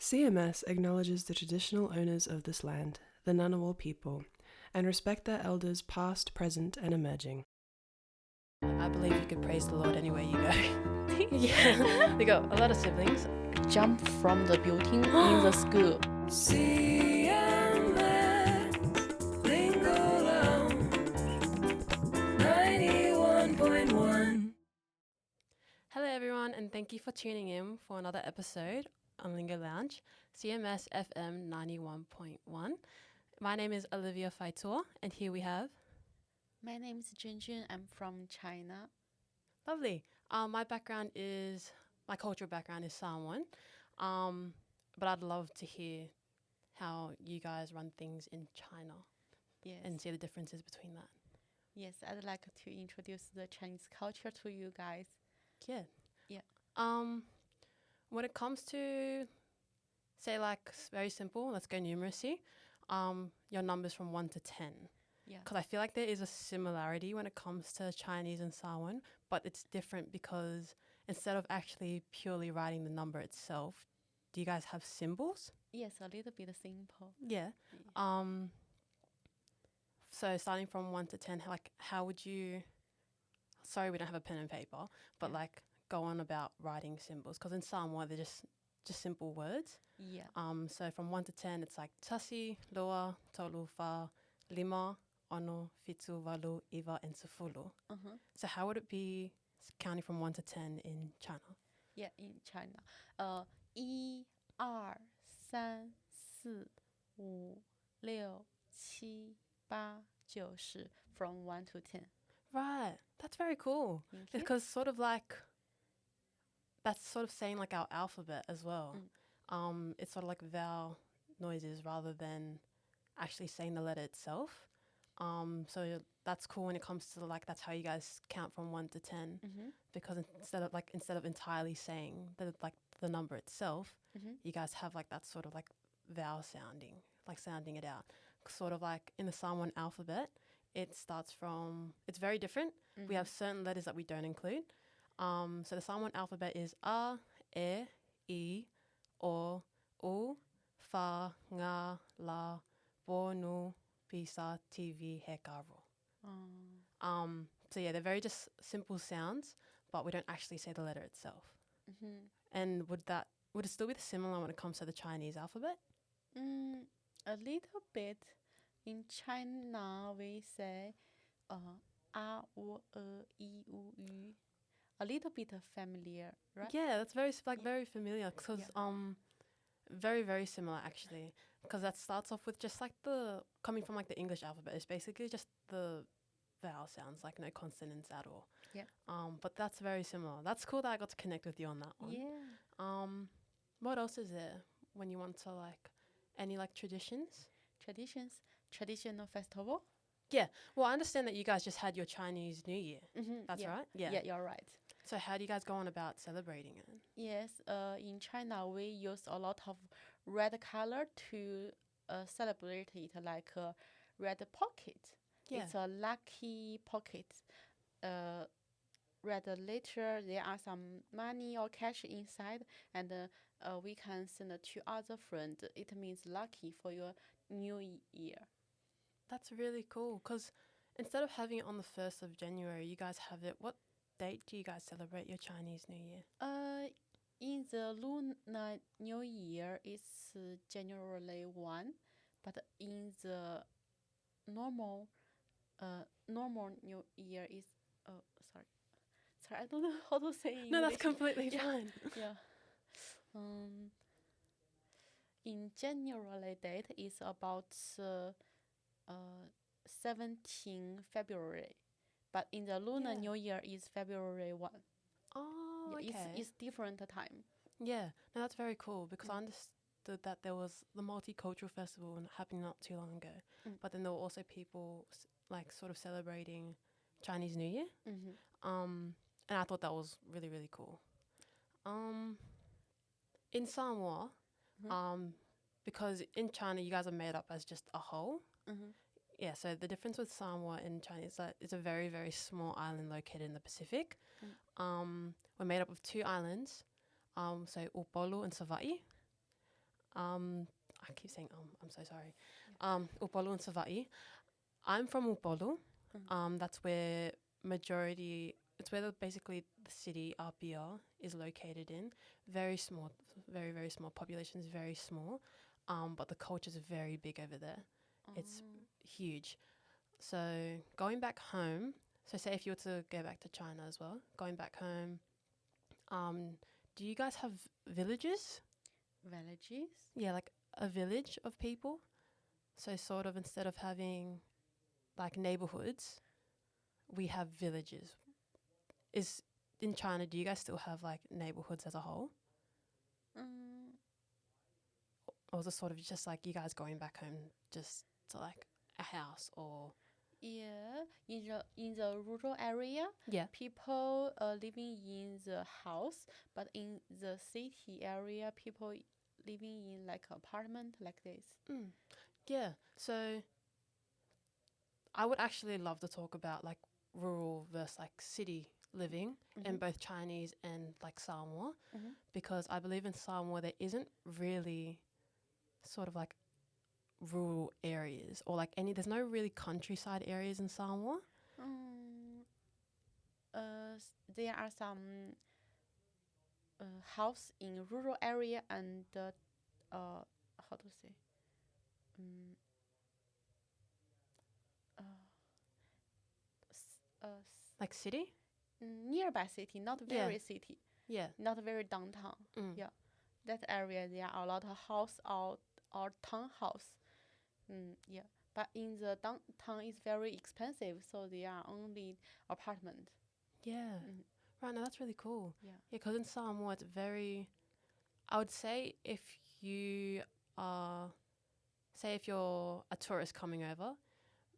CMS acknowledges the traditional owners of this land, the Ngunnawal people, and respect their elders past, present, and emerging. I believe you could praise the Lord anywhere you go. Yeah, we got a lot of siblings. Jump from the building in the school. CMS Lingo Lounge 91.1. Hello everyone, and thank you for tuning in for another episode on Lingo Lounge, CMS FM 91.1. My name is Olivia Faitua, and here we have... My name is Junjun. I'm from China. Lovely. My cultural background is Samoan, but I'd love to hear how you guys run things in China and see the differences between that. Yes, I'd like to introduce the Chinese culture to you guys. Yeah. Yeah. When it comes to, say, like, very simple, let's go numeracy, your numbers from 1 to 10. Yeah. Because I feel like there is a similarity when it comes to Chinese and Samoan, but it's different because instead of actually purely writing the number itself, do you guys have symbols? Yes, a little bit simple. Yeah. So starting from 1 to 10, how would you... Sorry, we don't have a pen and paper, but go on about writing symbols. Because in Samoa, they're just simple words. Yeah. So from 1 to 10, it's like tasi, loa, tolu, fa, lima, ono, fitu, walu, iwa, and sefulu. So how would it be counting from 1 to 10 in China? Yeah, in China. 1, 2, 3, 4, 5, 6, 7, 8, 9, 10. From 1 to 10. Right. That's very cool. Thank you. Because that's sort of saying like our alphabet as well. It's sort of like vowel noises rather than actually saying the letter itself. So that's cool when it comes to that's how you guys count from 1 to 10. Because instead of entirely saying the number itself, you guys have that sort of vowel sounding, sounding it out. Sort of like in the Samoan alphabet, it's very different. We have certain letters that we don't include. So the Samoan alphabet is A, E, I, O, U, Fa, Nga, La, Bo, Nu, Pisa, TV, He, Ka, Ro. So yeah, they're very just simple sounds, but we don't actually say the letter itself. And would it still be similar when it comes to the Chinese alphabet? A little bit. In China, we say A, U, E, I, U, Ü. A little bit familiar, right? Yeah, that's very familiar because very, very similar actually. Because that starts off with just coming from the English alphabet. It's basically just the vowel sounds, no consonants at all. Yeah. But that's very similar. That's cool that I got to connect with you on that one. Yeah. What else is there when you want to any traditions? Traditional festival. Yeah. Well, I understand that you guys just had your Chinese New Year. That's right? Yeah, you're right. So how do you guys go on about celebrating it? Yes, in China, we use a lot of red color to celebrate it, like a red pocket. Yeah. It's a lucky pocket. Red letter, there are some money or cash inside, and we can send it to other friends. It means lucky for your new year. That's really cool because instead of having it on the 1st of January, you guys have it. What date do you guys celebrate your Chinese New Year? In the Lunar New Year, it's January 1, but in the normal New Year is sorry, I don't know how to say English. No, that's completely fine. Yeah. In January date is about 17 February, but in the Lunar New Year is February 1. Oh, okay. It's different time. Yeah, no, that's very cool because I understood that there was the Multicultural Festival happening not too long ago, but then there were also people sort of celebrating Chinese New Year, and I thought that was really, really cool. In Samoa, because in China you guys are made up as just a whole. Yeah, so the difference with Samoa and China is that it's a very, very small island located in the Pacific. We're made up of 2 islands, so Upolu and Savaii. I keep saying I'm so sorry. Upolu and Sava'i. I'm from Upolu. That's where it's where basically the city Apia is located in. Very small, very, very small. Population is very small. But the culture is very big over there. It's huge. So going back home, so say if you were to go back to China as well, going back home, do you guys have villages? Villages? Yeah, like a village of people. So sort of instead of having like neighborhoods, we have villages. Is in China, do you guys still have like neighborhoods as a whole? Mm, Or is it sort of just like you guys going back home just to like a house or yeah, in the rural area, yeah. people living in the house, but in the city area, people living in like apartment like this. Yeah. So I would actually love to talk about like rural versus like city living in both Chinese and like Samoa, because I believe in Samoa there isn't really sort of like rural areas or like there's no really countryside areas in Samoa. There are some house in rural area and how to say Like city? nearby city, not very city, Yeah. not very downtown. Yeah, that area there are a lot of house or townhouse. Yeah, but in the downtown it's very expensive, so there are only apartment. Yeah. Right, now that's really cool. Yeah. Yeah, because in Samoa it's very, I would say if you are, say if you're a tourist coming over,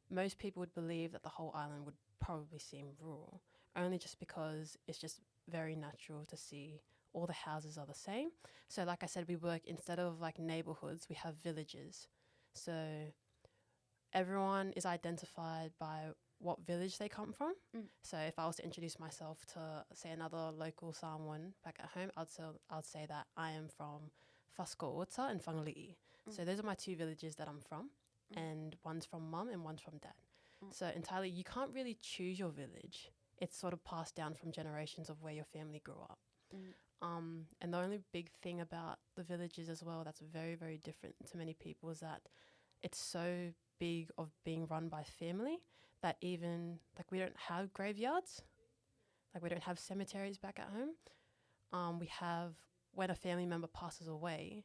most people would believe that the whole island would probably seem rural, only just because it's just very natural to see all the houses are the same. So like I said, we work, instead of like neighborhoods, we have villages. So everyone is identified by what village they come from. So if I was to introduce myself to say another local Samoan back at home, I'd say that I am from Faskoota and Whangalii. So those are my two villages that I'm from, and one's from mum and one's from dad. So entirely, you can't really choose your village. It's sort of passed down from generations of where your family grew up. And the only big thing about the villages as well that's very, very different to many people is that it's so big of being run by family that even, like, we don't have graveyards. Like, we don't have cemeteries back at home. We have, when a family member passes away,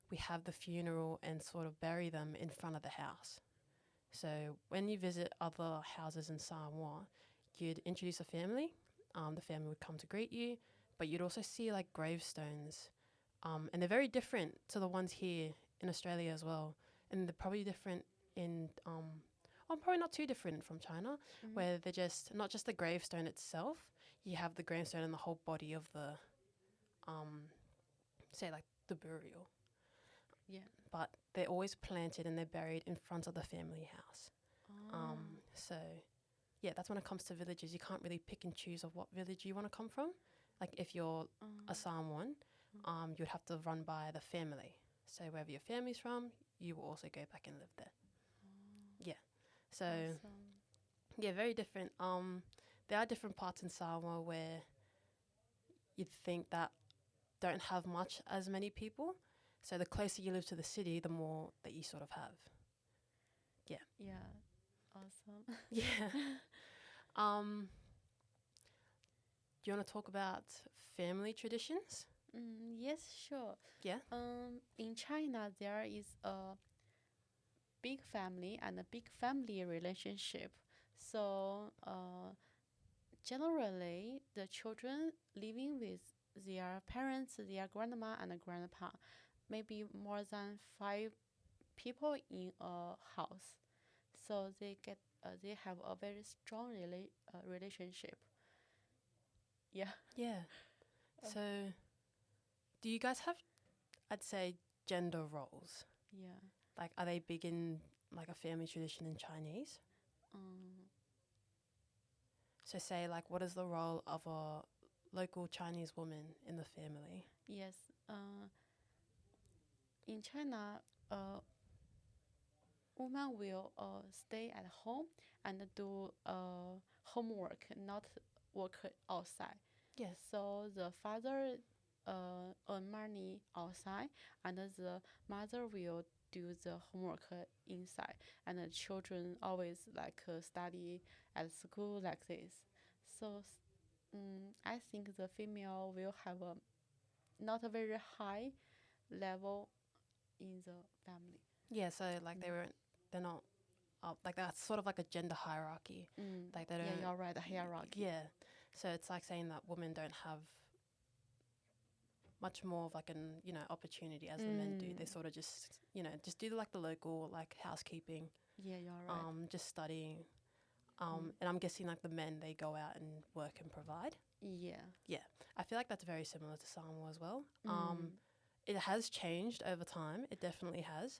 we have the funeral and sort of bury them in front of the house. So when you visit other houses in Samoa, you'd introduce a family. The family would come to greet you, but you'd also see like gravestones. And they're very different to the ones here in Australia as well. And they're probably different in, probably not too different from China, where they're just, not just the gravestone itself, you have the gravestone and the whole body of the, say like the burial. Yeah. But they're always planted and they're buried in front of the family house. So, yeah, that's when it comes to villages. You can't really pick and choose of what village you want to come from. Like if you're a Samoan, you'd have to run by the family. So wherever your family's from, you will also go back and live there. Yeah. So, yeah, very different. There are different parts in Samoa where you'd think that don't have much as many people. So the closer you live to the city, the more that you sort of have. Yeah. Yeah. Awesome. Yeah. Do you want to talk about family traditions? Yes, sure. Yeah. In China, there is a big family and a big family relationship. So, generally, the children living with their parents, their grandma and grandpa, maybe more than 5 people in a house. So they have a very strong relationship. Yeah. Yeah. So do you guys have, I'd say, gender roles? Yeah. Like, are they big in like a family tradition in Chinese? So say like, what is the role of a local Chinese woman in the family? Yes. In China, women will stay at home and do homework, not work outside. Yeah. So the father earn money outside, and the mother will do the homework inside. And the children always study at school like this. So I think the female will have a not a very high level in the family. Yeah, so like they're not like that's sort of like a gender hierarchy. Like they don't. Yeah, you're right. The hierarchy. Yeah, so it's like saying that women don't have much more of like an opportunity as the men do. They sort of just just do like the local like housekeeping. Yeah, you're right. Just studying. And I'm guessing like the men, they go out and work and provide. Yeah. Yeah, I feel like that's very similar to Samoa as well. It has changed over time. It definitely has.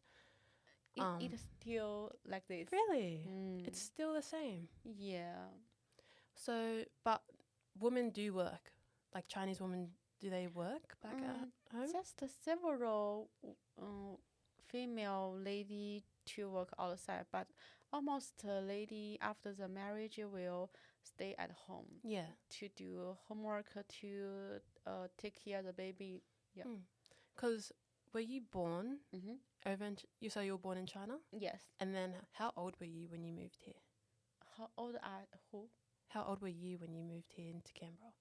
It is still like this. Really? It's still the same. Yeah. So, but women do work. Like Chinese women, do they work back at home? Just several female lady to work outside, but almost lady after the marriage will stay at home. Yeah. To do homework, to take care of the baby. Yeah. Because were you born Mm-hmm. over you say you were born in China? Yes. And then how old were you when you moved here? How old are who? How old were you when you moved here into Canberra?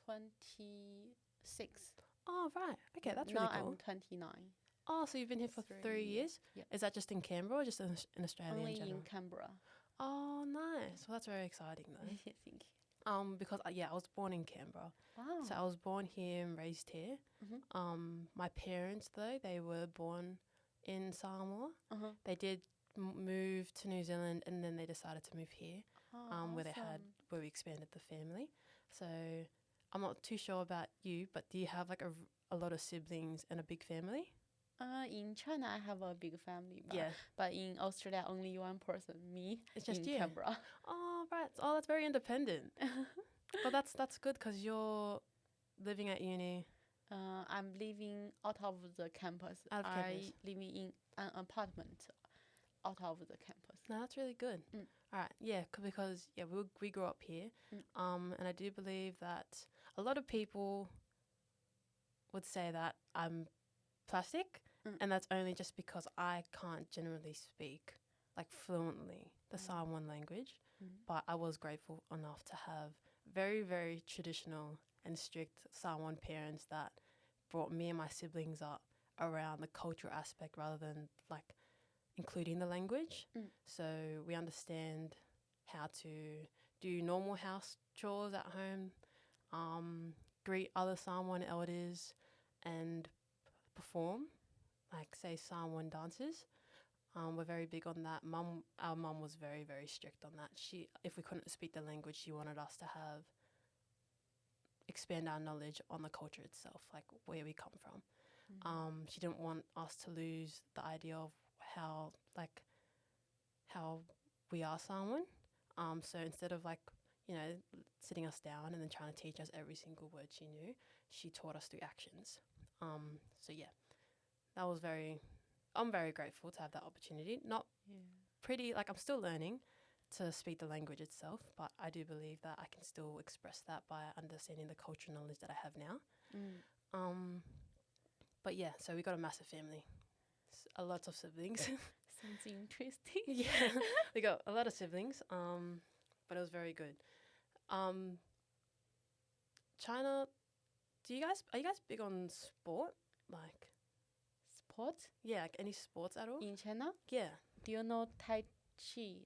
26. Oh, right. Okay, that's now really cool. I'm 29. Oh, so you've been here for 3 years? Yeah. Is that just in Canberra or just in Australia Only in general? in Canberra. Oh, nice. Well, that's very exciting though. Thank you. Because I was born in Canberra. Wow. So I was born here and raised here. Mm-hmm. My parents though, they were born in Samoa. Uh-huh. They did move to New Zealand and then they decided to move here. Where we expanded the family. So I'm not too sure about you, but do you have like a lot of siblings and a big family? In China, I have a big family. Yeah. But in Australia, only one person, me. It's just in you. Canberra. Oh, right. Oh, that's very independent. But that's good because you're living at uni. I'm living out of the campus. Out of campus. I living in an apartment out of the campus. No, that's really good. All right. Yeah, because we grew up here. And I do believe that a lot of people would say that I'm plastic, and that's only just because I can't generally speak like fluently the Samoan language, but I was grateful enough to have very, very traditional and strict Samoan parents that brought me and my siblings up around the cultural aspect rather than like including the language. So we understand how to do normal house chores at home, greet other Samoan elders and perform, like say Samoan dances. We're very big on that. Our mum was very, very strict on that. If we couldn't speak the language, she wanted us to expand our knowledge on the culture itself, like where we come from. She didn't want us to lose the idea of how we are Samoan. So instead of sitting us down and then trying to teach us every single word she knew, she taught us through actions. So yeah, I'm very grateful to have that opportunity. I'm still learning to speak the language itself, but I do believe that I can still express that by understanding the cultural knowledge that I have now. But yeah, so we got a massive family, a lot of siblings. Sounds interesting. Yeah, we got a lot of siblings, but it was very good. China, are you guys big on sport? Like Sport? Yeah, like any sports at all? In China? Yeah. Do you know Tai Chi?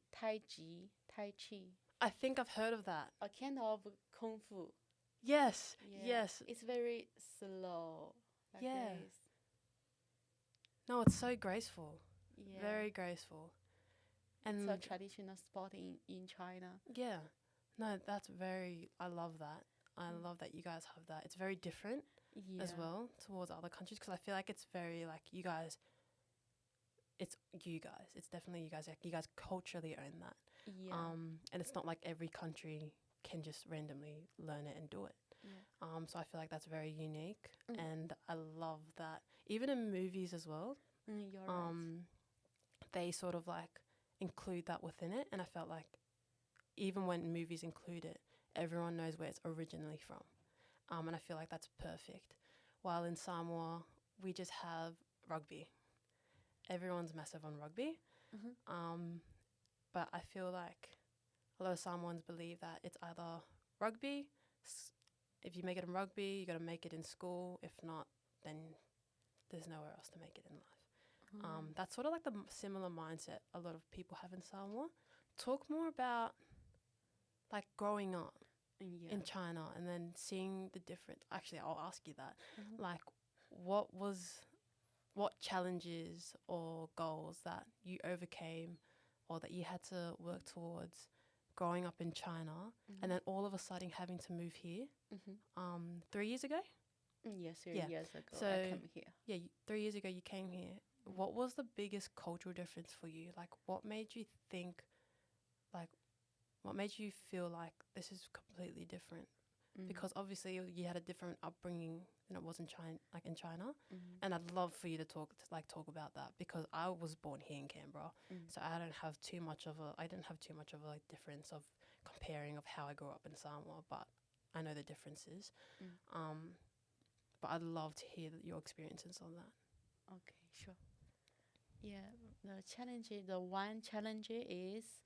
I think I've heard of that. A kind of Kung Fu. Yes, Yeah. yes. It's very slow. Like Yeah. this. No, it's so graceful. Yeah. Very graceful. And it's a traditional sport in China. Yeah. No, I love that. I love that you guys have that. It's very different as well towards other countries because I feel like it's very like you guys. It's you guys. It's definitely you guys. Like you guys culturally own that. Yeah. And it's not like every country can just randomly learn it and do it. Yeah. So I feel like that's very unique, and I love love that. Even in movies as well, You're right. they sort of like include that within it. And I felt like even when movies include it, everyone knows where it's originally from. And I feel like that's perfect. While in Samoa, we just have rugby. Everyone's massive on rugby. Mm-hmm. But I feel like a lot of Samoans believe that it's either rugby. If you make it in rugby, you got to make it in school. If not, then there's nowhere else to make it in life. That's sort of like the similar mindset a lot of people have in Samoa. Talk more about like growing up Yeah. in China and then seeing the difference. Actually, I'll ask you that. Mhm. Like, what challenges or goals that you overcame or that you had to work towards growing up in China and then all of a sudden having to move here Mm-hmm. 3 years ago? Yes, Yeah. years ago So, I came here. Yeah, 3 years ago you came here. What was the biggest cultural difference for you? Like, what made you think, like, what made you feel like this is completely different? Because obviously you had a different upbringing than it was in China, and I'd love for you to talk about that because I was born here in Canberra, so I didn't have too much of a like difference of comparing of how I grew up in Samoa, but I know the differences. But I'd love to hear your experiences on that. Okay, sure. Yeah, the one challenge is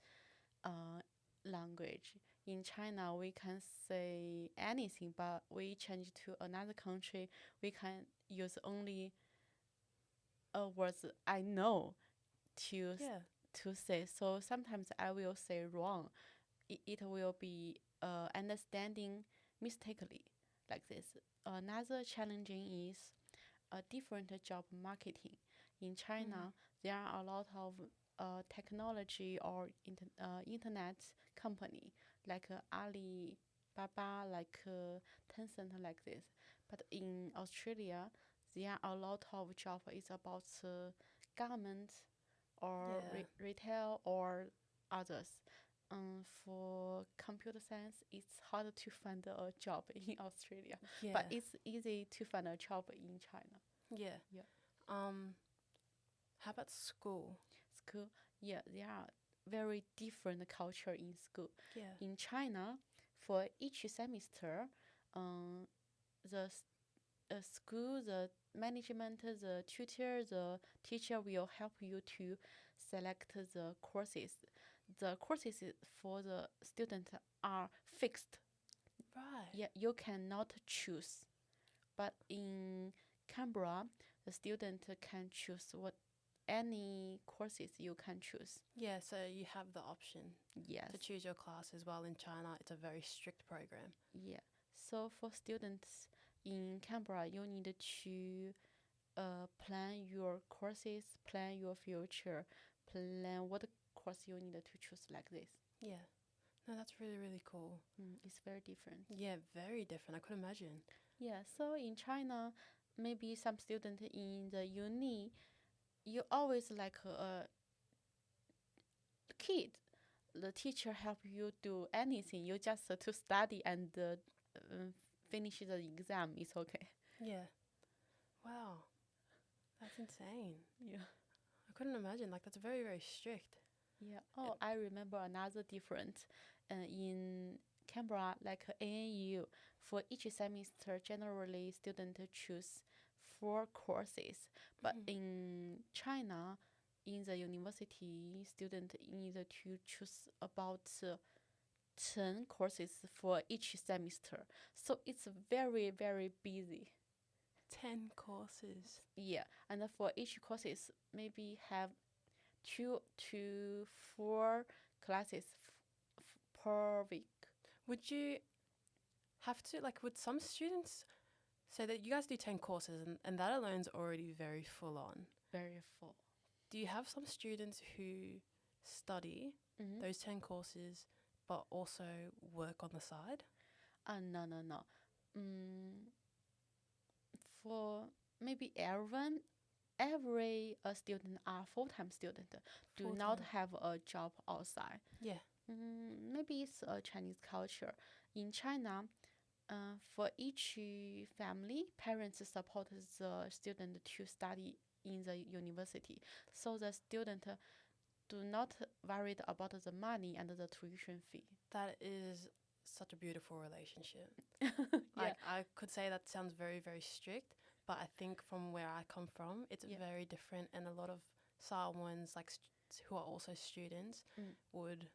language. In China, we can say anything, but we change to another country, we can use only words I know to Yeah. to say. So sometimes I will say wrong. It will be understanding mistakenly like this. Another challenging is a different job marketing. In China, there are a lot of technology or internet company like Alibaba, like Tencent, like this. But in Australia, there are a lot of job is about government or Yeah. retail or others. For computer science, it's harder to find a job in Australia, Yeah. but it's easy to find a job in China. Yeah. Yeah. How about school? School, yeah, there are very different culture in school. Yeah. In China, for each semester, the school, the management, the tutor, the teacher will help you to select the courses. The courses for the student are fixed. Right. Yeah, you cannot choose. But in Canberra, the student can choose what any courses you can choose. Yeah, so you have the option Yes. to choose your classes, while in China it's a very strict program. Yeah. So for students in Canberra, you need to plan your courses, plan your future, plan what course you need to choose like this. Yeah. No, that's really, really cool. It's very different. Yeah, very different. I could imagine. Yeah, so in China, maybe some student in the uni, you always like a kid. The teacher help you do anything. You just to study and finish the exam. It's okay. Yeah. Wow. That's insane. Yeah. I couldn't imagine. Like, that's very, very strict. Yeah. Oh, I remember another different. In Canberra, like ANU, for each semester, generally students choose 4 courses. But in China, in the university, student need to choose about 10 courses for each semester. So it's very, very busy. 10 courses. Yeah, and for each courses, maybe have 2 to 4 classes per week. Would you have to, like, would some students say that you guys do 10 courses and that alone's already very full on? Very full. Do you have some students who study those 10 courses but also work on the side? No. For maybe every student are full-time student do not have a job outside. Yeah. Maybe it's a Chinese culture. In China, For each family, parents support the student to study in the university, so the student do not worried about the money and the tuition fee. That is such a beautiful relationship. Yeah. Like, I could say that sounds very, very strict, but I think from where I come from, it's Yeah. very different, and a lot of Samoans, like who are also students, would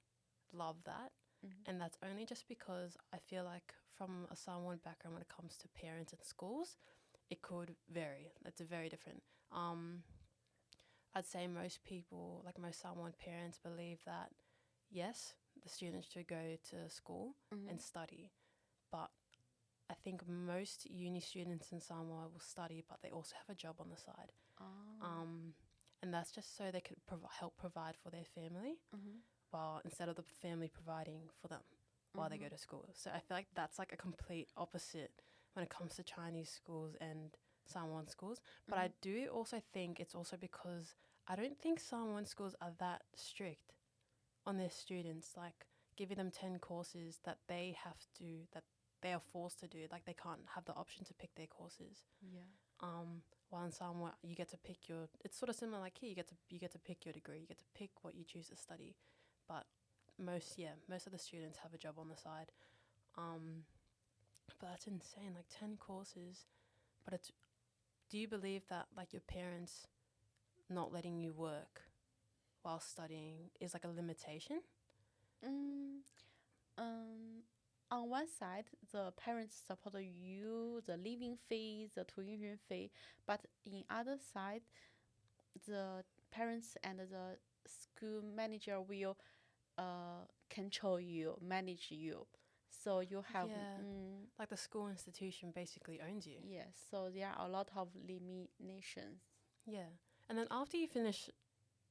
love that. And that's only just because I feel like from a Samoan background, when it comes to parents and schools, it could vary. It's very different. I'd say most people, like most Samoan parents, believe that yes, the students should go to school and study, but I think most uni students in Samoa will study, but they also have a job on the side. And that's just so they could help provide for their family, while instead of the family providing for them while they go to school. So I feel like that's like a complete opposite when it comes to Chinese schools and Samoan schools. But I do also think it's also because I don't think Samoan schools are that strict on their students, like giving them 10 courses that they are forced to do. Like, they can't have the option to pick their courses. Yeah. While in Samoa, you get to pick it's sort of similar like here, you get to pick your degree, you get to pick what you choose to study. But most of the students have a job on the side. But that's insane, like 10 courses. But do you believe that like your parents not letting you work while studying is like a limitation? On one side, the parents support you, the living fee, the tuition fee, but in other side, the parents and the school manager will control you, manage you. So you have Like the school institution basically owns you. yes. So there are a lot of limitations. Yeah. And then after you finish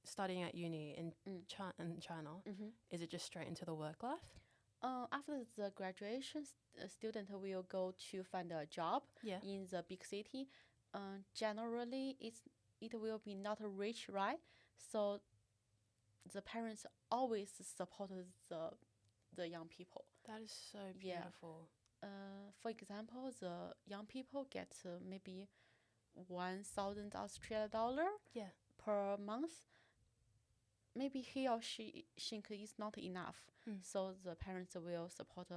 studying at uni in China, is it just straight into the work life? After the graduation, student will go to find a job Yeah. in the big city. Generally, it will be not rich, right? So the parents always support the young people. That is so Yeah. beautiful. For example, the young people get maybe 1,000 Australian dollar Yeah. per month. Maybe he or she think it's not enough, so the parents will support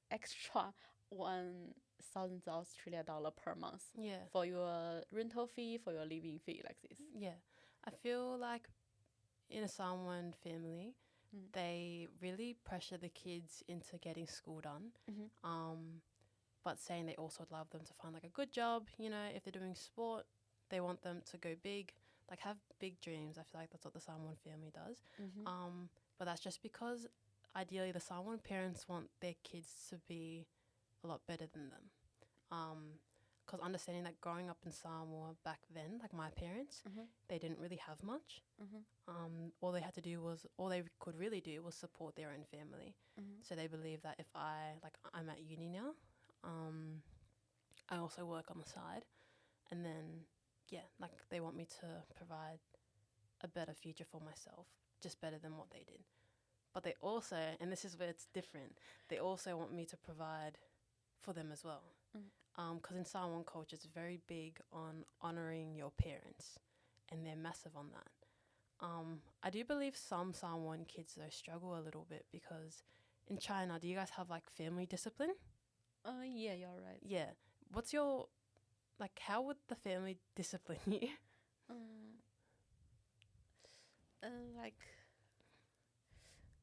extra 1,000 Australian dollar per month Yeah. for your rental fee, for your living fee, like this. Yeah. I feel like in a Samoan family, they really pressure the kids into getting school done. But saying they also love them to find like a good job, you know, if they're doing sport, they want them to go big, like have big dreams. I feel like that's what the Samoan family does. But that's just because ideally the Samoan parents want their kids to be a lot better than them. Because understanding that growing up in Samoa back then, like my parents, they didn't really have much. All they could really do was support their own family. So they believe that if I'm at uni now, I also work on the side, and then like they want me to provide a better future for myself, just better than what they did. But they also, and this is where it's different, they also want me to provide for them as well. Because in Samoan culture, it's very big on honouring your parents, and they're massive on that. I do believe some Samoan kids, though, struggle a little bit because in China, do you guys have, like, family discipline? Yeah, you're right. Yeah. What's your, like, how would the family discipline you? Like,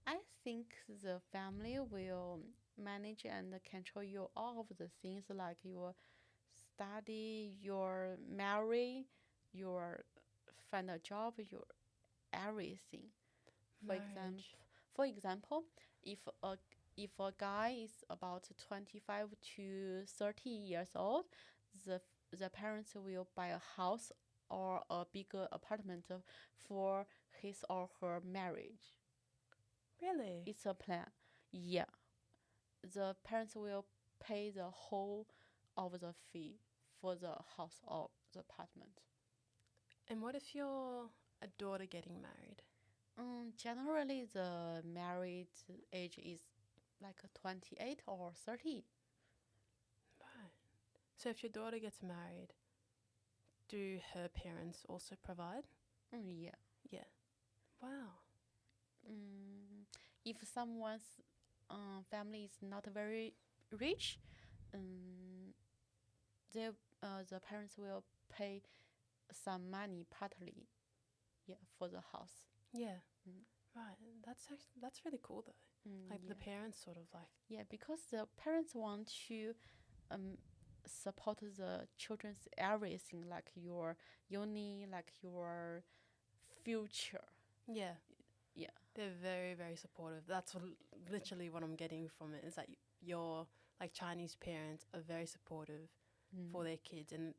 I think the family will manage and control you all of the things like your study, your marry, your find a job, your everything. For example, if a guy is about 25 to 30 years old, the parents will buy a house or a bigger apartment for his or her marriage. Really? It's a plan. Yeah. The parents will pay the whole of the fee for the house or the apartment. And what if you're a daughter getting married? Generally, the married age is like 28 or 30. So if your daughter gets married, do her parents also provide? Yeah. Yeah. Wow. If someone's family is not very rich, they the parents will pay some money partly, for the house. Yeah. Mm. Right. That's really cool though. Like the parents sort of like. Yeah, because the parents want to support the children's everything, like your uni, like your future. Yeah. Yeah. They're very, very supportive. That's literally what I'm getting from it, is that your like Chinese parents are very supportive for their kids, and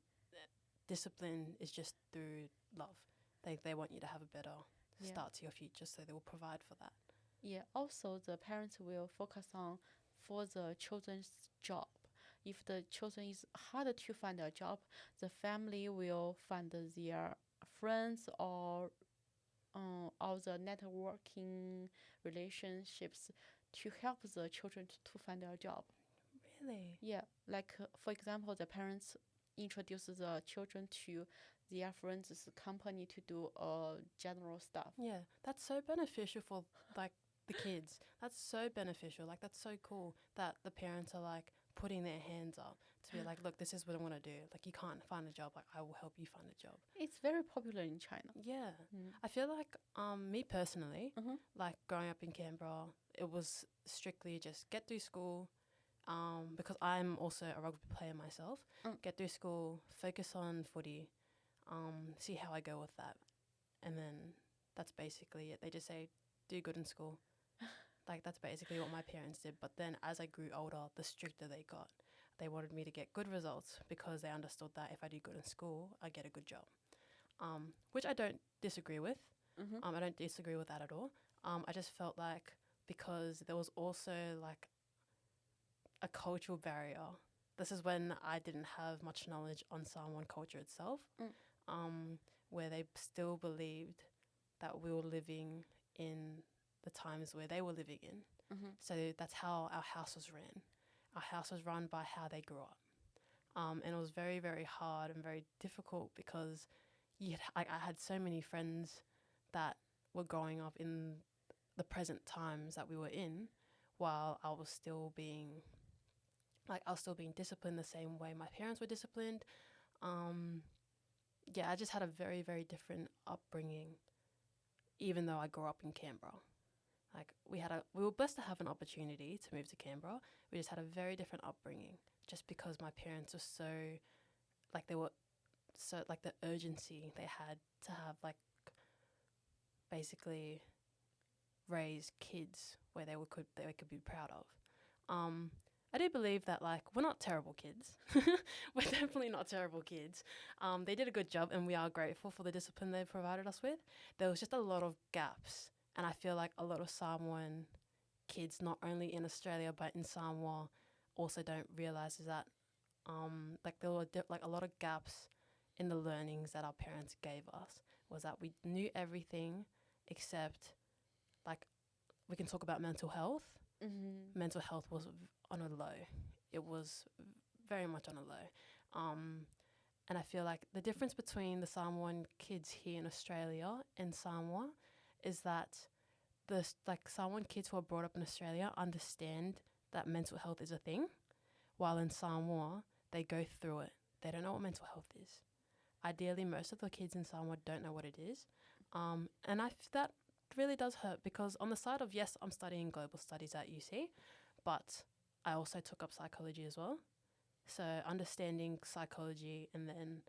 discipline is just through love. They want you to have a better start to your future, so they will provide for that. Yeah. Also, the parents will focus on for the children's job. If the children is hard to find a job, the family will find their friends or all the networking relationships to help the children to find a job. Really? Yeah, like for example, the parents introduce the children to their friends' company to do general stuff. Yeah, that's so beneficial for like the kids. That's so beneficial. Like that's so cool that the parents are like putting their hands up to be like, look, this is what I want to do. Like you can't find a job. Like I will help you find a job. It's very popular in China. Yeah. I feel like me personally, Mm-hmm. like growing up in Canberra, it was strictly just get through school. Because I'm also a rugby player myself, get through school, focus on footy, see how I go with that. And then that's basically it. They just say, do good in school. Like that's basically what my parents did. But then as I grew older, the stricter they got. They wanted me to get good results because they understood that if I do good in school, I get a good job. Which I don't disagree with. I don't disagree with that at all. I just felt like because there was also like a cultural barrier. This is when I didn't have much knowledge on Samoan culture itself, where they still believed that we were living in the times where they were living in. So that's how our house was ran. Our house was run by how they grew up. And it was very, very hard and very difficult because I had so many friends that were growing up in the present times that we were in, while I was still being disciplined the same way my parents were disciplined. I just had a very, very different upbringing, even though I grew up in Canberra. Like we were blessed to have an opportunity to move to Canberra. We just had a very different upbringing, just because my parents were so, like they were so like the urgency they had to have like basically raise kids where they could be proud of. I do believe that like we're not terrible kids. We're definitely not terrible kids. They did a good job, and we are grateful for the discipline they provided us with. There was just a lot of gaps, and I feel like a lot of Samoan kids, not only in Australia but in Samoa, also don't realise that like there were like a lot of gaps in the learnings that our parents gave us. Was that we knew everything except like we can talk about mental health. Mental health was on a low. It was very much on a low. And I feel like the difference between the Samoan kids here in Australia and Samoa is that the Samoan kids who are brought up in Australia understand that mental health is a thing, while in Samoa they go through it. They don't know what mental health is. Ideally, most of the kids in Samoa don't know what it is. And that really does hurt, because on the side of, yes, I'm studying global studies at UC, but I also took up psychology as well. So understanding psychology and then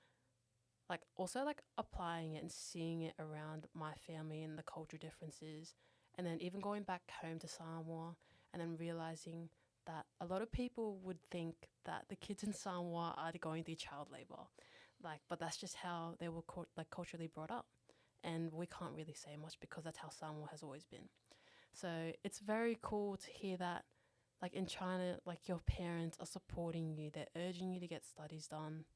like also like applying it and seeing it around my family and the cultural differences, and then even going back home to Samoa and then realizing that a lot of people would think that the kids in Samoa are going through child labor, but that's just how they were culturally brought up. And we can't really say much because that's how Samoa has always been. So it's very cool to hear that, like in China, like your parents are supporting you. They're urging you to get studies done.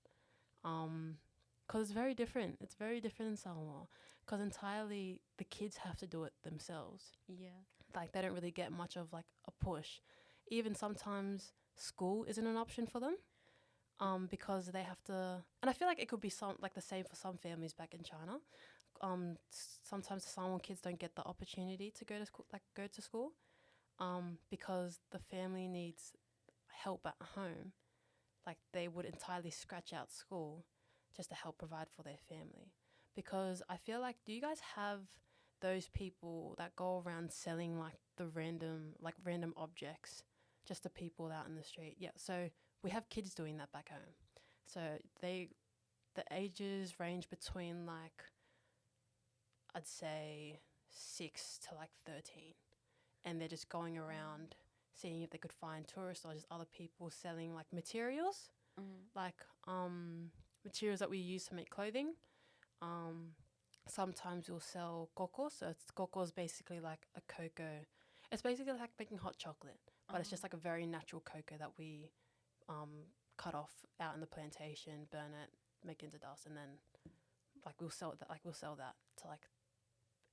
Because it's very different. It's very different in Samoa. Because entirely the kids have to do it themselves. Yeah. Like they don't really get much of like a push. Even sometimes school isn't an option for them. because they have to, and I feel like it could be the same for some families back in China. Sometimes the Samoan kids don't get the opportunity to go to school, because the family needs help at home. Like they would entirely scratch out school just to help provide for their family. Because I feel like, do you guys have those people that go around selling like random objects just to people out in the street? Yeah, so we have kids doing that back home. So the ages range between like, I'd say 6 to like 13. And they're just going around seeing if they could find tourists or just other people selling like materials, like materials that we use to make clothing. Sometimes we'll sell cocoa. So cocoa is basically like a cocoa. It's basically like making hot chocolate, but it's just like a very natural cocoa that we cut off out in the plantation, burn it, make it into dust, and then we'll sell that to like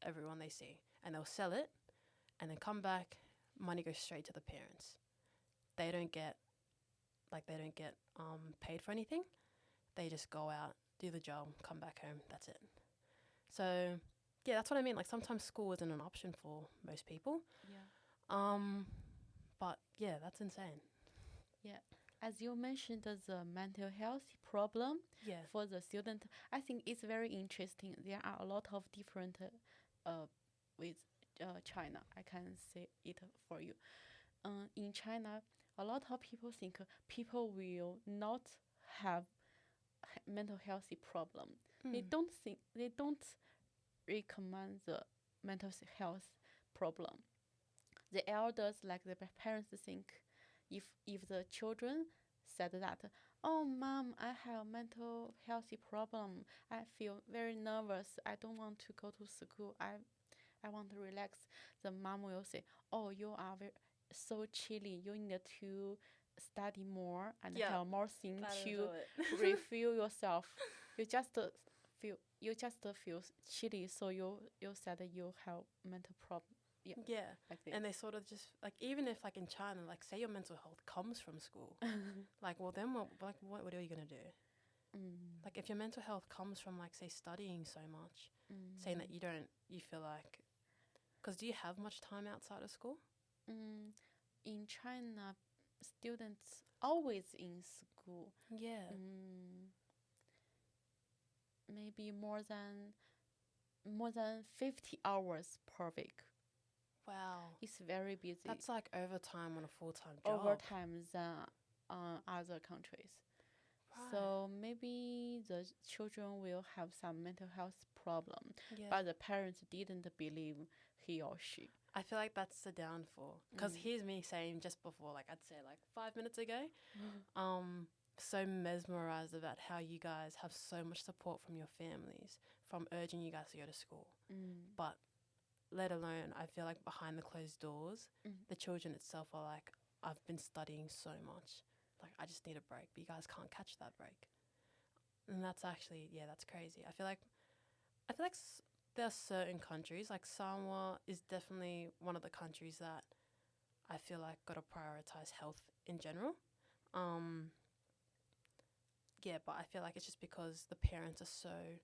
everyone they see, and they'll sell it, and then come back. Money goes straight to the parents. They don't get paid for anything. They just go out, do the job, come back home. That's it. So yeah, that's what I mean. Like sometimes school isn't an option for most people. Yeah. But yeah, that's insane. Yeah. As you mentioned, the mental health problem for the student, I think it's very interesting. There are a lot of different with China. I can say it for you. In China, a lot of people think people will not have mental health problem. They don't recommend the mental health problem. The elders, like the parents, think if the children said that, oh mom, I have mental health problem, I feel very nervous, I don't want to go to school, I want to relax, the mom will say, oh, you are so chilly, you need to study more and have more things to refuel yourself. You just feel chilly, so you said you have mental problem. Yeah. Like this. And they sort of just like, even if like in China, like say your mental health comes from school, like well then what are you gonna do? Like if your mental health comes from like say studying so much, saying that you feel like, because do you have much time outside of school? In China, students always in school. Yeah. Maybe more than 50 hours per week. Wow. It's very busy. That's like overtime on a full-time job. Overtime than other countries. Right. So maybe the children will have some mental health problem, but the parents didn't believe he or she. I feel like that's the downfall. Because here's me saying just before, like I'd say like 5 minutes ago, so mesmerized about how you guys have so much support from your families, from urging you guys to go to school. But let alone, I feel like behind the closed doors, the children itself are like, I've been studying so much. Like, I just need a break. But you guys can't catch that break. And that's actually, that's crazy. I feel like there are certain countries, like Samoa is definitely one of the countries that I feel like got to prioritize health in general. But I feel like it's just because the parents are so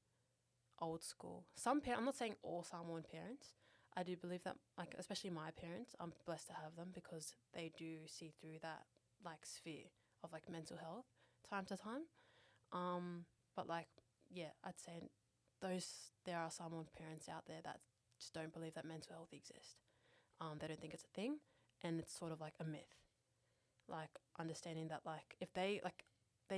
old school. I'm not saying all Samoan parents. I do believe that, like, especially my parents, I'm blessed to have them because they do see through that, like, sphere of, like, mental health time to time. But, like, I'd say there are Samoan parents out there that just don't believe that mental health exists. They don't think it's a thing, and it's sort of like a myth. Like, understanding that, like, if they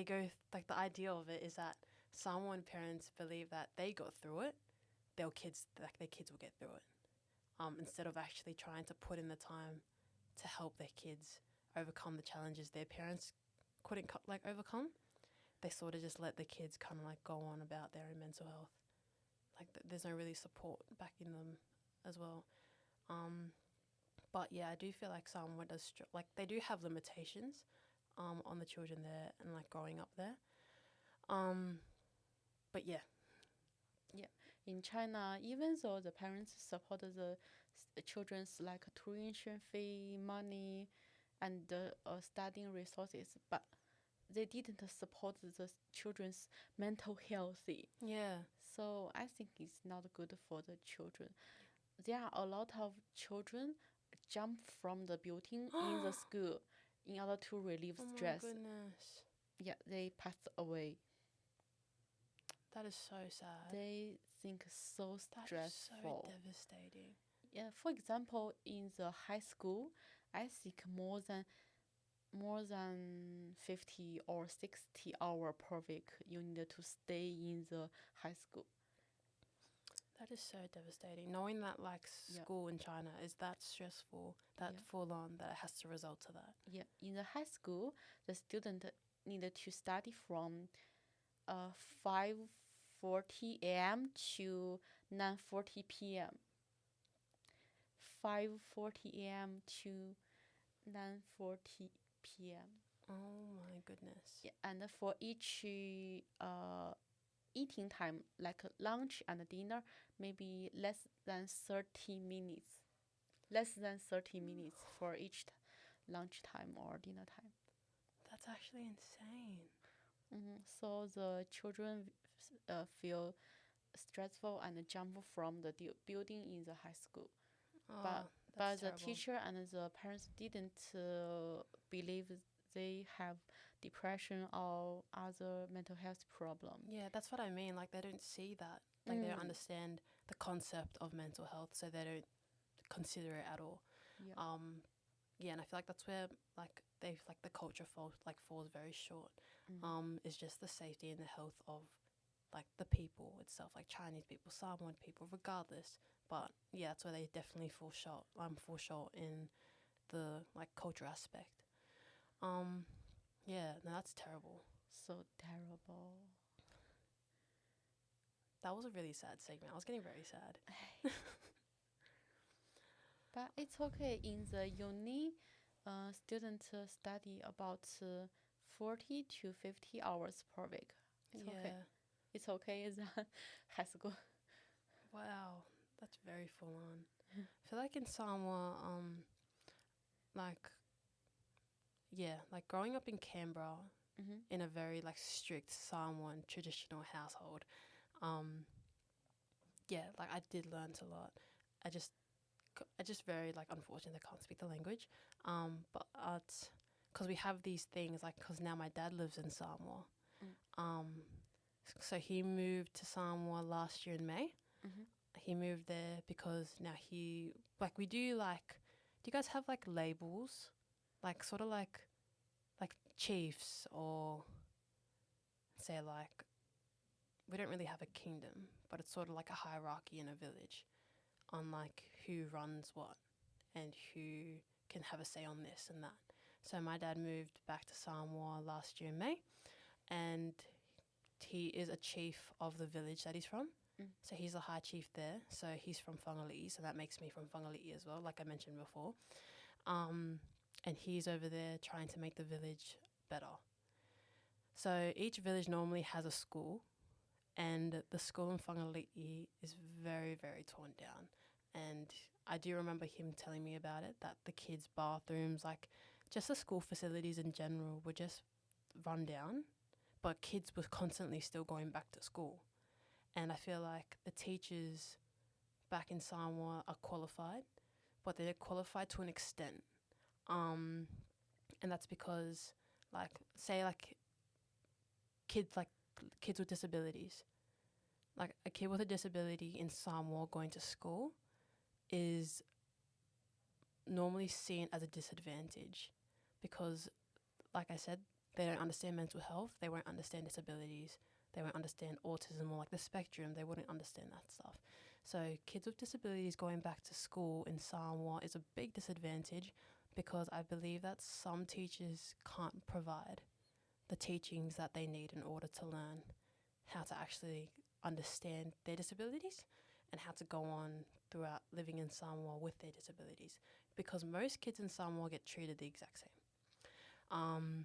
go, like, the idea of it is that Samoan parents believe that they got through it, their kids will get through it. Instead of actually trying to put in the time to help their kids overcome the challenges their parents couldn't overcome, they sort of just let the kids kind of like go on about their own mental health. Like there's no really support backing them as well. But yeah, I do feel like Samoa does they do have limitations on the children there and like growing up there. But yeah. In China, even though the parents support the children's like tuition fee, money, and studying resources, but they didn't support the children's mental healthy. Yeah. So I think it's not good for the children. There are a lot of children jump from the building in the school in order to relieve Oh my stress. goodness. Yeah, they pass away. That is so sad. They think so That is so stressful. devastating. Yeah, for example, in the high school, I think more than 50 or 60 hour per week you need to stay in the high school. That is so devastating. Knowing that like Yeah. school in China is that stressful, that Yeah. full on, that it has to result to that. Yeah, in the high school, the student needed to study from 5:40 a.m. to 9:40 p.m. 5:40 a.m. to 9:40 p.m. Oh my goodness. Yeah, and for each eating time, like lunch and dinner, maybe less than 30 minutes. Less than 30 minutes for each lunch time or dinner time. That's actually insane. So the children feel stressful and jump from the building in the high school. Oh, But that's the terrible. teacher and the parents didn't believe they have depression or other mental health problem. Yeah, that's what I mean. Like they don't see that. Like they don't understand the concept of mental health, so they don't consider it at all. Yeah. Yeah, and I feel like that's where like the culture falls very short. It's just the safety and the health of like the people itself, like Chinese people, Samoan people, regardless. But yeah, that's where they definitely fall short in the like culture aspect. Yeah, no, that's terrible. So terrible. That was a really sad segment. I was getting very sad. But it's okay. In the uni, students study about 40 to 50 hours per week. It's yeah. okay. It's okay as high school. Wow, that's very full on. I feel like in Samoa, like, yeah, like growing up in Canberra in a very like strict Samoan traditional household, yeah, like I did learn a lot. I just very like unfortunately I can't speak the language, but because we have these things like because now my dad lives in Samoa, so he moved to Samoa last year in May. He moved there because now he like we do like. Do you guys have like labels, like sort of like chiefs or say like we don't really have a kingdom, but it's sort of like a hierarchy in a village on like who runs what and who can have a say on this and that. So my dad moved back to Samoa last year in May, and he is a chief of the village that he's from. So he's the high chief there. So he's from Whangalii, so that makes me from Whangalii as well, like I mentioned before. And he's over there trying to make the village better. So each village normally has a school, and the school in Whangalii is very, very torn down. And I do remember him telling me about it, that the kids' bathrooms, like just the school facilities in general, were just run down, but kids were constantly still going back to school. And I feel like the teachers back in Samoa are qualified, but they're qualified to an extent. And that's because, like, say, like, kids with disabilities. Like, a kid with a disability in Samoa going to school is normally seen as a disadvantage because, like I said, they don't understand mental health, they won't understand disabilities, they won't understand autism or like the spectrum, they wouldn't understand that stuff. So kids with disabilities going back to school in Samoa is a big disadvantage because I believe that some teachers can't provide the teachings that they need in order to learn how to actually understand their disabilities and how to go on throughout living in Samoa with their disabilities, because most kids in Samoa get treated the exact same.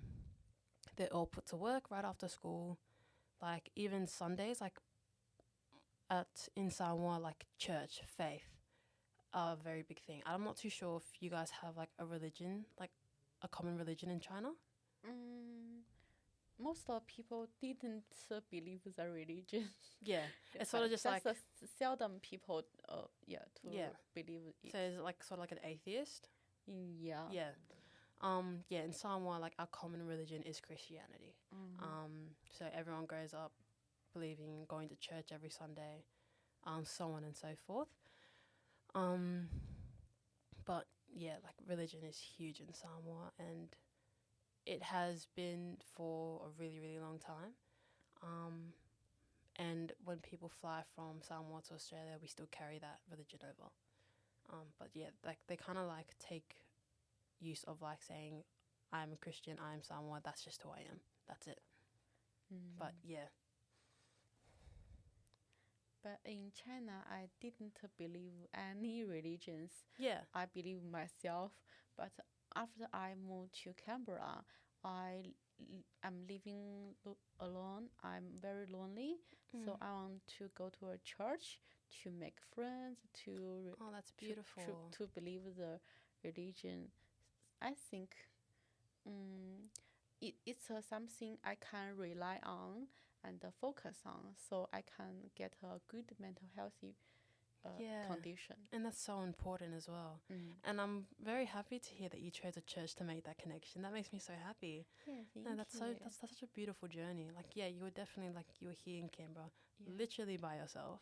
They're all put to work right after school. Like even Sundays, like in Samoa, like church, faith are a very big thing. I'm not too sure if you guys have like a religion, like a common religion in China. most of people didn't believe the religion. Yeah, it's sort of just like seldom people to Yeah. believe it. so is it like sort of like an atheist? Yeah. Yeah, in Samoa, like our common religion is Christianity. So everyone grows up believing, going to church every Sunday, so on and so forth. But yeah, like religion is huge in Samoa, and it has been for a really, really long time. And when people fly from Samoa to Australia, we still carry that religion over. But yeah, like they kind of like take use of like saying, I'm a Christian, I'm Samoa, that's just who I am. That's it. But yeah. But in China, I didn't believe any religions. Yeah. I believe myself. But after I moved to Canberra, I'm living alone. I'm very lonely. So I want to go to a church to make friends, Oh, that's beautiful. to believe the religion. I think it's something I can rely on and focus on, so I can get a good mental healthy condition. And that's so important as well. And I'm very happy to hear that you chose a church to make that connection. That makes me so happy. Yeah, That's such a beautiful journey. Like, yeah, you were definitely like you were here in Canberra, literally by yourself.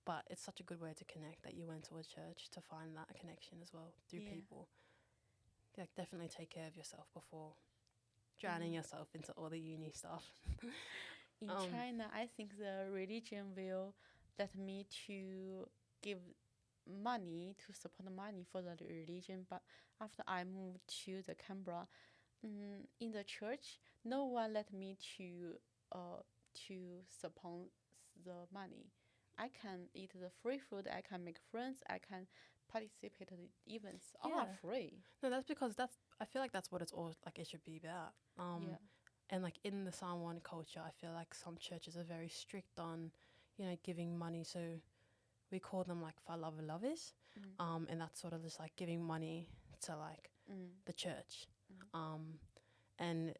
But it's such a good way to connect that you went to a church to find that connection as well through people. Like, definitely take care of yourself before drowning yourself into all the uni stuff. In China, I think the religion will let me to give money to support money for the religion. But after I moved to the Canberra, in the church, no one let me to support the money. I can eat the free food. I can make friends. I can participate in the events. All are free. No, that's because I feel like that's what it's all like. It should be about. And like in the Samoan culture, I feel like some churches are very strict on, giving money. So we call them like whalawalavis, and that's sort of just like giving money to like the church. And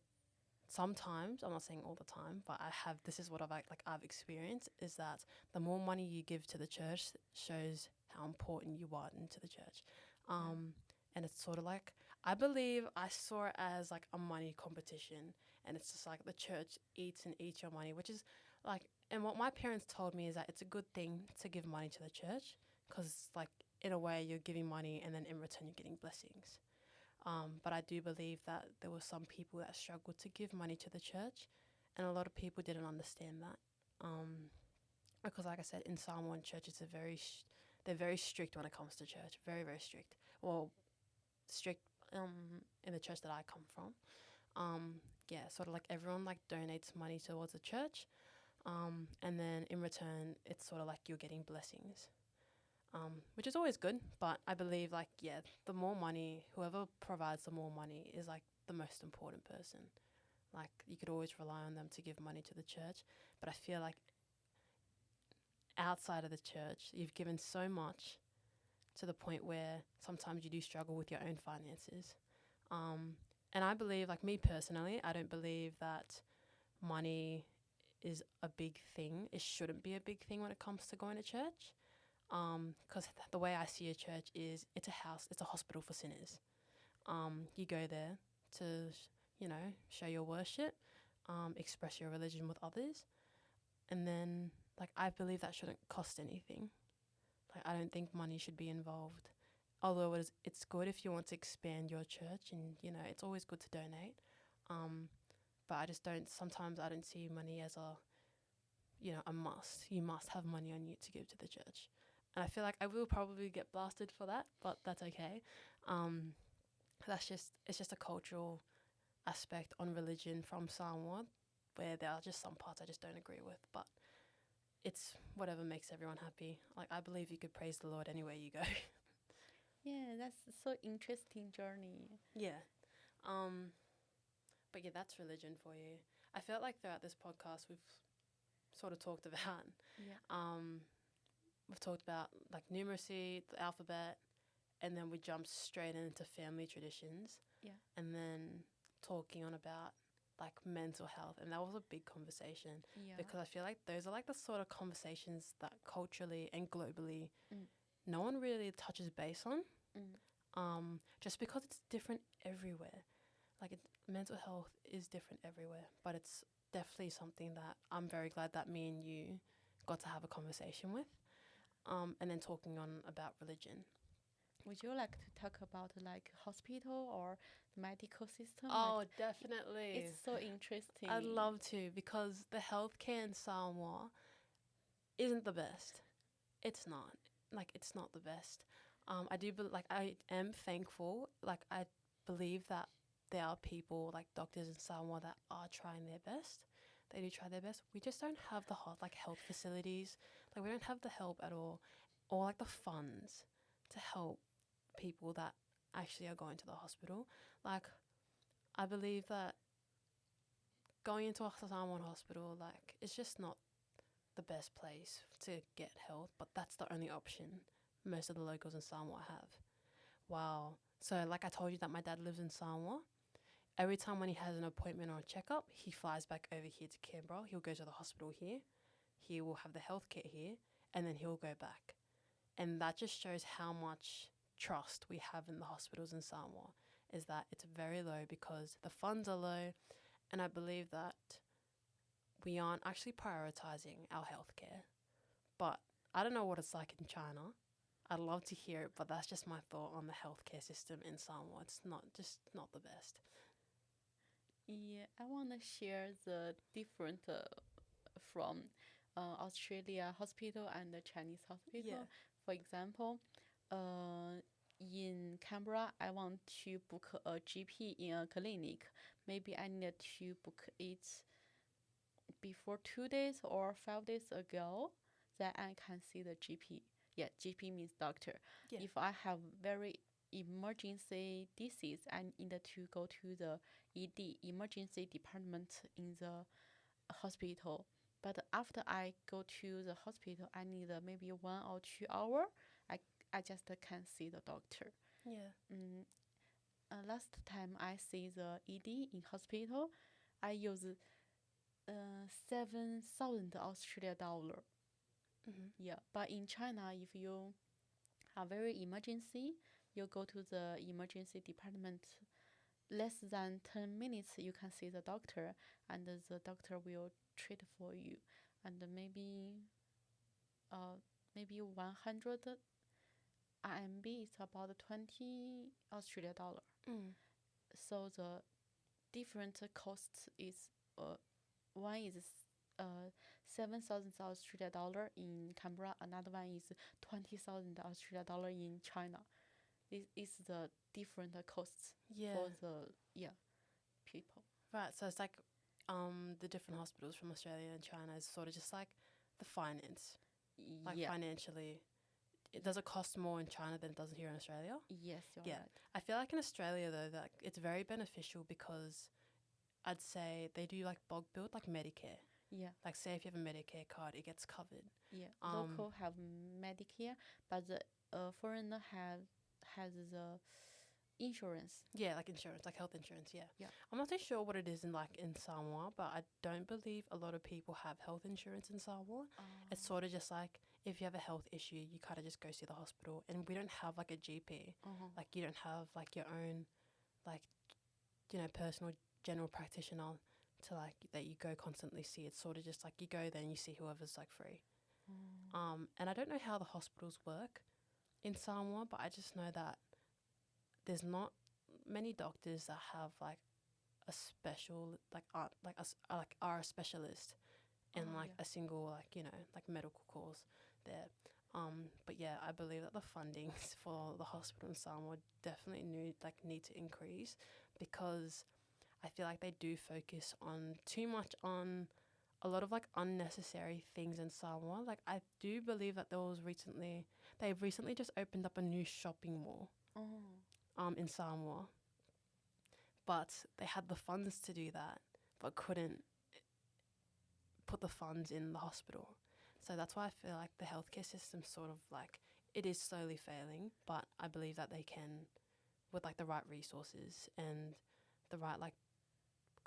sometimes, I'm not saying all the time, but this is what I've experienced, is that the more money you give to the church shows how important you are into the church. And it's sort of like, I believe I saw it as like a money competition, and it's just like the church eats your money, which is like, and what my parents told me is that it's a good thing to give money to the church, because like in a way you're giving money and then in return you're getting blessings. But I do believe that there were some people that struggled to give money to the church, and a lot of people didn't understand that. Because like I said, in Samoan churches they're very strict when it comes to church, very, very strict. Well, strict in the church that I come from. Sort of like everyone like donates money towards the church, and then in return it's sort of like you're getting blessings. Which is always good, but I believe the more money, whoever provides the more money is like the most important person. Like you could always rely on them to give money to the church, but I feel like outside of the church, you've given so much to the point where sometimes you do struggle with your own finances. And I believe, like me personally, I don't believe that money is a big thing. It shouldn't be a big thing when it comes to going to church. Because the way I see a church is it's a house, it's a hospital for sinners. You go there to, show your worship, express your religion with others. And then, I believe that shouldn't cost anything. I don't think money should be involved. Although it's good if you want to expand your church, and, it's always good to donate. But sometimes I don't see money as a must. You must have money on you to give to the church. And I feel like I will probably get blasted for that, but that's okay. It's just a cultural aspect on religion from Samoa, where there are just some parts I just don't agree with, but it's whatever makes everyone happy. I believe you could praise the Lord anywhere you go. Yeah, that's so interesting journey. Yeah. But yeah, that's religion for you. I felt like throughout this podcast we've sort of talked about we've talked about numeracy, the alphabet, and then we jumped straight into family traditions. Yeah. And then talking on about like mental health, and that was a big conversation Yeah. because I feel like those are like the sort of conversations that culturally and globally Mm. no one really touches base on. Mm. Just because it's different everywhere. Like mental health is different everywhere, but it's definitely something that I'm very glad that me and you got to have a conversation with. And then talking on about religion. Would you like to talk about like hospital or medical system? Oh, Like, definitely. it's so interesting. I'd love to, because the healthcare in Samoa isn't the best. It's not. Like, it's not the best. I am thankful. Like, I believe that there are people, like doctors in Samoa, that are trying their best. They do try their best. We just don't have the health facilities. Like, we don't have the help at all, or like the funds to help people that actually are going to the hospital. Like, I believe that going into a Samoan hospital, like, it's just not the best place to get health, but that's the only option most of the locals in Samoa have. Wow. So, like I told you that my dad lives in Samoa. Every time when he has an appointment or a checkup, he flies back over here to Canberra. He'll go to the hospital here. He will have the healthcare here, and then he'll go back. And that just shows how much trust we have in the hospitals in Samoa, is that it's very low because the funds are low, and I believe that we aren't actually prioritizing our healthcare. But I don't know what it's like in China. I'd love to hear it, but that's just my thought on the healthcare system in Samoa. It's not the best. Yeah, I want to share the different from Australia hospital and the Chinese hospital. Yeah. For example, in Canberra, I want to book a GP in a clinic. Maybe I need to book it before 2 days or 5 days ago. That I can see the GP. Yeah, GP means doctor. Yeah. If I have very emergency disease, I need to go to the ED, emergency department in the hospital. But after I go to the hospital, I need maybe 1 or 2 hours. I just can't see the doctor. Yeah. Last time I see the ED in hospital, I use 7,000 Australian dollar. Mm-hmm. Yeah, but in China, if you have very emergency, you go to the emergency department. Less than 10 minutes, you can see the doctor, and the doctor will treat for you. And maybe 100 RMB is about 20 Australian dollar. So the different costs is one is 7,000 Australian dollar in Canberra, another one is 20,000 Australian dollar in China. This is the different costs for the people. Right. So it's like the different hospitals from Australia and China is sort of just like the finance. Like financially, does it cost more in China than it does here in Australia? Yes, you're right. I feel like in Australia though that it's very beneficial because I'd say they do like bulk build like Medicare. Yeah. Like say if you have a Medicare card, it gets covered. Yeah. Local have Medicare, but the foreigner has the insurance. Yeah, like insurance, like health insurance. Yeah. Yeah. I'm not too sure what it is in Samoa, but I don't believe a lot of people have health insurance in Samoa. It's sort of just like if you have a health issue, you kind of just go see the hospital, and we don't have like a GP. Like you don't have like your own, like, personal general practitioner to like that you go constantly see. It's sort of just like you go there and you see whoever's like free. And I don't know how the hospitals work in Samoa, but I just know that there's not many doctors that have like a special are a specialist in a single medical course there. But yeah, I believe that the fundings for the hospital in Samoa definitely need to increase, because I feel like they do focus on too much on a lot of like unnecessary things in Samoa. Like I do believe that they've recently just opened up a new shopping mall in Samoa, but they had the funds to do that but couldn't put the funds in the hospital. So that's why I feel like the healthcare system sort of like it is slowly failing, but I believe that they can, with like the right resources and the right like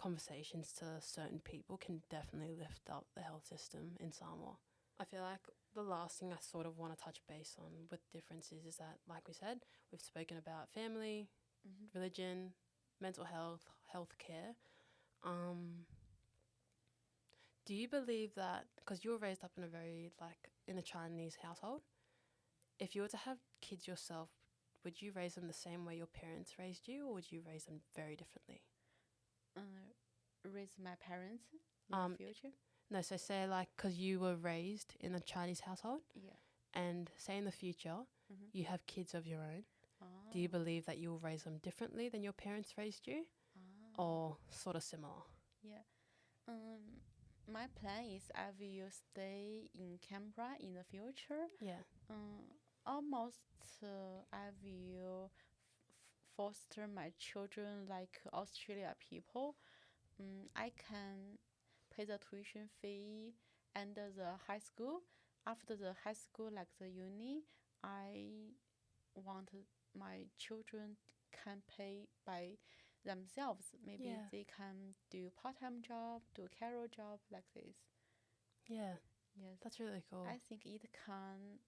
conversations to certain people can definitely lift up the health system in Samoa. I feel like the last thing I sort of want to touch base on with differences is that, like we said, we've spoken about family, religion, mental health, healthcare. Do you believe that, because you were raised up in in a Chinese household, if you were to have kids yourself, would you raise them the same way your parents raised you, or would you raise them very differently? Raise my parents in the future? No, so say because you were raised in a Chinese household, Yeah. and say in the future you have kids of your own, do you believe that you'll raise them differently than your parents raised you, or sort of similar? Yeah. My plan is I will stay in Canberra in the future. Yeah. Almost I will foster my children like Australia people. I can pay the tuition fee and the high school. After the high school, like the uni, I want my children can pay by themselves. Maybe they can do part-time job, do carol job like this. Yeah. Yes. That's really cool. I think it can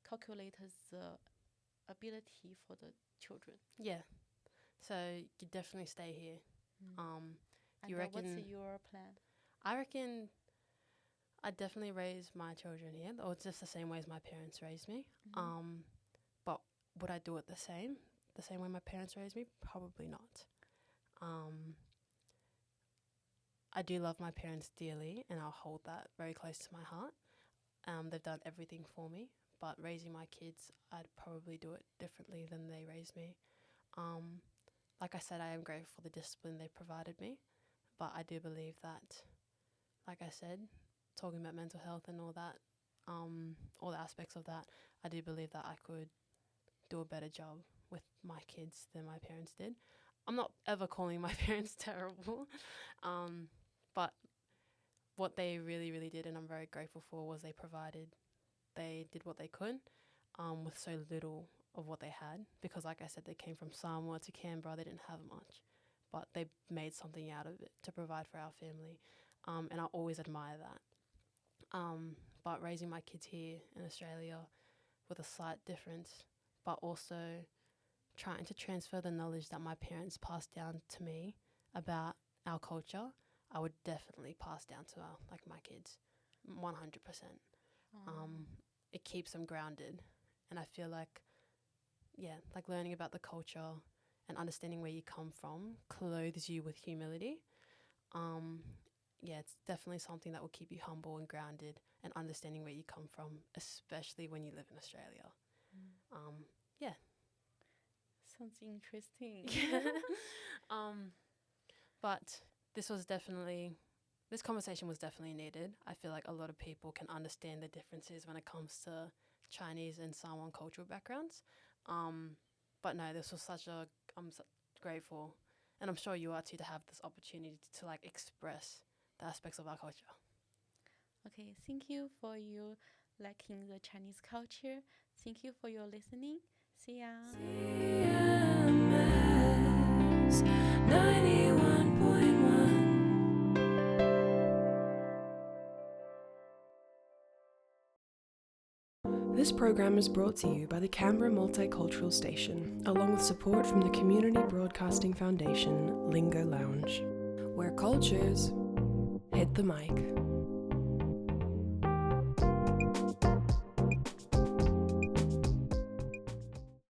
calculate the ability for the children. Yeah. So you definitely stay here. You reckon? What's your plan? I reckon I'd definitely raise my children here, or just the same way as my parents raised me. But would I do it the same way my parents raised me? Probably not. I do love my parents dearly, and I'll hold that very close to my heart. They've done everything for me, but raising my kids, I'd probably do it differently than they raised me. Like I said, I am grateful for the discipline they provided me, but I do believe that, like I said, talking about mental health and all that, all the aspects of that, I do believe that I could do a better job with my kids than my parents did. I'm not ever calling my parents terrible, but what they really, really did, and I'm very grateful for, was they did what they could with so little of what they had, because like I said, they came from Samoa to Canberra, they didn't have much, but they made something out of it to provide for our family, and I always admire that. But raising my kids here in Australia with a slight difference, but also trying to transfer the knowledge that my parents passed down to me about our culture, I would definitely pass down to my kids, 100%. It keeps them grounded, and I feel like learning about the culture and understanding where you come from clothes you with humility. It's definitely something that will keep you humble and grounded, and understanding where you come from, especially when you live in Australia. Sounds interesting. But this conversation was definitely needed. I feel like a lot of people can understand the differences when it comes to Chinese and Samoan cultural backgrounds. But no, this was I'm so grateful, and I'm sure you are too, to have this opportunity to express the aspects of our culture. Okay, thank you for you liking the Chinese culture. Thank you for your listening. See ya. CMS 91.1. This program is brought to you by the Canberra Multicultural Station, along with support from the Community Broadcasting Foundation, Lingo Lounge, where cultures hit the mic.